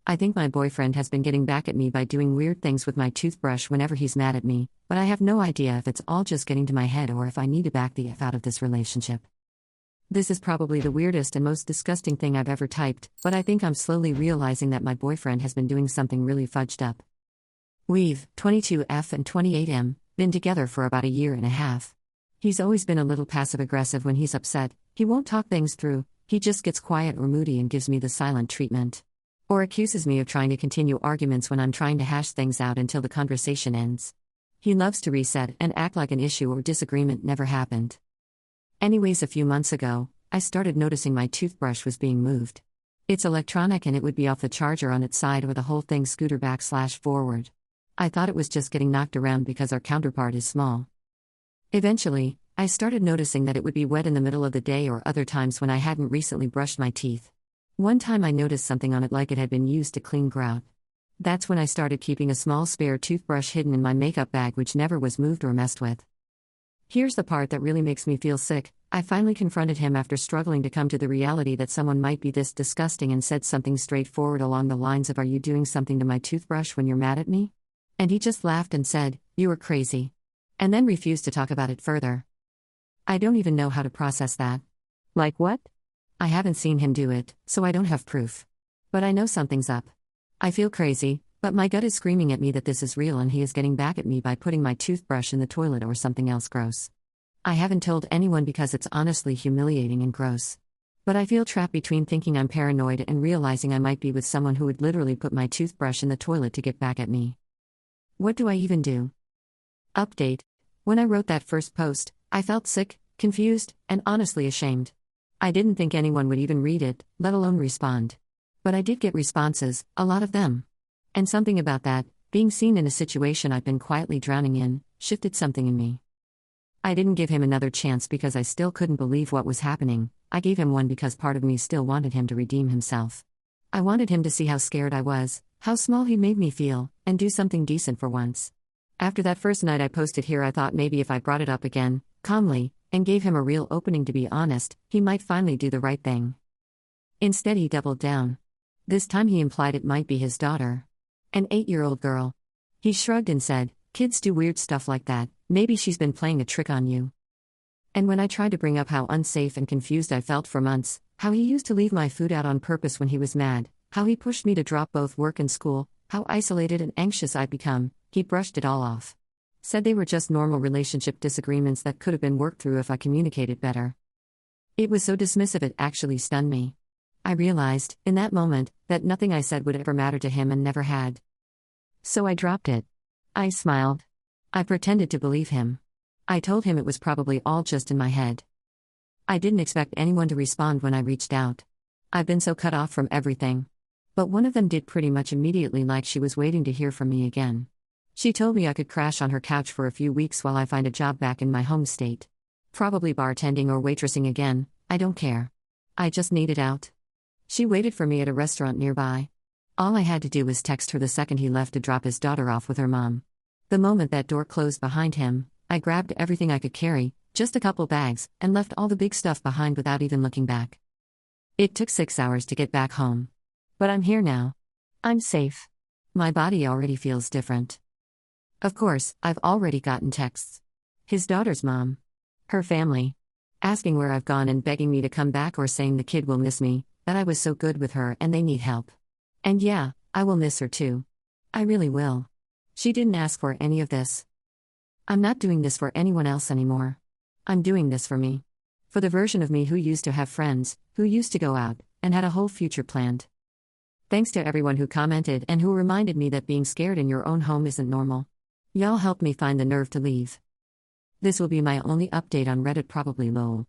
I think my boyfriend has been getting back at me by doing weird things with my toothbrush whenever he's mad at me, but I have no idea if it's all just getting to my head or if I need to back the F out of this relationship. This is probably the weirdest and most disgusting thing I've ever typed, but I think I'm slowly realizing that my boyfriend has been doing something really fudged up. We've, 22F and 28M, been together for about a year and a half. He's always been a little passive-aggressive when he's upset. He won't talk things through, he just gets quiet or moody and gives me the silent treatment. Or accuses me of trying to continue arguments when I'm trying to hash things out until the conversation ends. He loves to reset and act like an issue or disagreement never happened. Anyways, a few months ago, I started noticing my toothbrush was being moved. It's electronic and it would be off the charger on its side or the whole thing scooter back/forward. I thought it was just getting knocked around because our counterpart is small. Eventually, I started noticing that it would be wet in the middle of the day or other times when I hadn't recently brushed my teeth. One time I noticed something on it like it had been used to clean grout. That's when I started keeping a small spare toothbrush hidden in my makeup bag which never was moved or messed with. Here's the part that really makes me feel sick. I finally confronted him after struggling to come to the reality that someone might be this disgusting and said something straightforward along the lines of, "Are you doing something to my toothbrush when you're mad at me?" And he just laughed and said, "You are crazy." And then refused to talk about it further. I don't even know how to process that. Like what? I haven't seen him do it, so I don't have proof. But I know something's up. I feel crazy, but my gut is screaming at me that this is real and he is getting back at me by putting my toothbrush in the toilet or something else gross. I haven't told anyone because it's honestly humiliating and gross. But I feel trapped between thinking I'm paranoid and realizing I might be with someone who would literally put my toothbrush in the toilet to get back at me. What do I even do? Update. When I wrote that first post, I felt sick, confused, and honestly ashamed. I didn't think anyone would even read it, let alone respond. But I did get responses, a lot of them. And something about that, being seen in a situation I've been quietly drowning in, shifted something in me. I didn't give him another chance because I still couldn't believe what was happening. I gave him one because part of me still wanted him to redeem himself. I wanted him to see how scared I was, how small he made me feel, and do something decent for once. After that first night I posted here, I thought maybe if I brought it up again, calmly, and gave him a real opening to be honest, he might finally do the right thing. Instead he doubled down. This time he implied it might be his daughter. An 8-year-old girl. He shrugged and said, "Kids do weird stuff like that, maybe she's been playing a trick on you." And when I tried to bring up how unsafe and confused I felt for months, how he used to leave my food out on purpose when he was mad, how he pushed me to drop both work and school, how isolated and anxious I'd become, he brushed it all off. Said they were just normal relationship disagreements that could have been worked through if I communicated better. It was so dismissive it actually stunned me. I realized, in that moment, that nothing I said would ever matter to him and never had. So I dropped it. I smiled. I pretended to believe him. I told him it was probably all just in my head. I didn't expect anyone to respond when I reached out. I've been so cut off from everything. But one of them did pretty much immediately, like she was waiting to hear from me again. She told me I could crash on her couch for a few weeks while I find a job back in my home state. Probably bartending or waitressing again, I don't care. I just need it out. She waited for me at a restaurant nearby. All I had to do was text her the second he left to drop his daughter off with her mom. The moment that door closed behind him, I grabbed everything I could carry, just a couple bags, and left all the big stuff behind without even looking back. It took 6 hours to get back home. But I'm here now. I'm safe. My body already feels different. Of course, I've already gotten texts. His daughter's mom. Her family. Asking where I've gone and begging me to come back, or saying the kid will miss me, that I was so good with her and they need help. And yeah, I will miss her too. I really will. She didn't ask for any of this. I'm not doing this for anyone else anymore. I'm doing this for me. For the version of me who used to have friends, who used to go out, and had a whole future planned. Thanks to everyone who commented and who reminded me that being scared in your own home isn't normal. Y'all helped me find the nerve to leave. This will be my only update on Reddit, probably lol.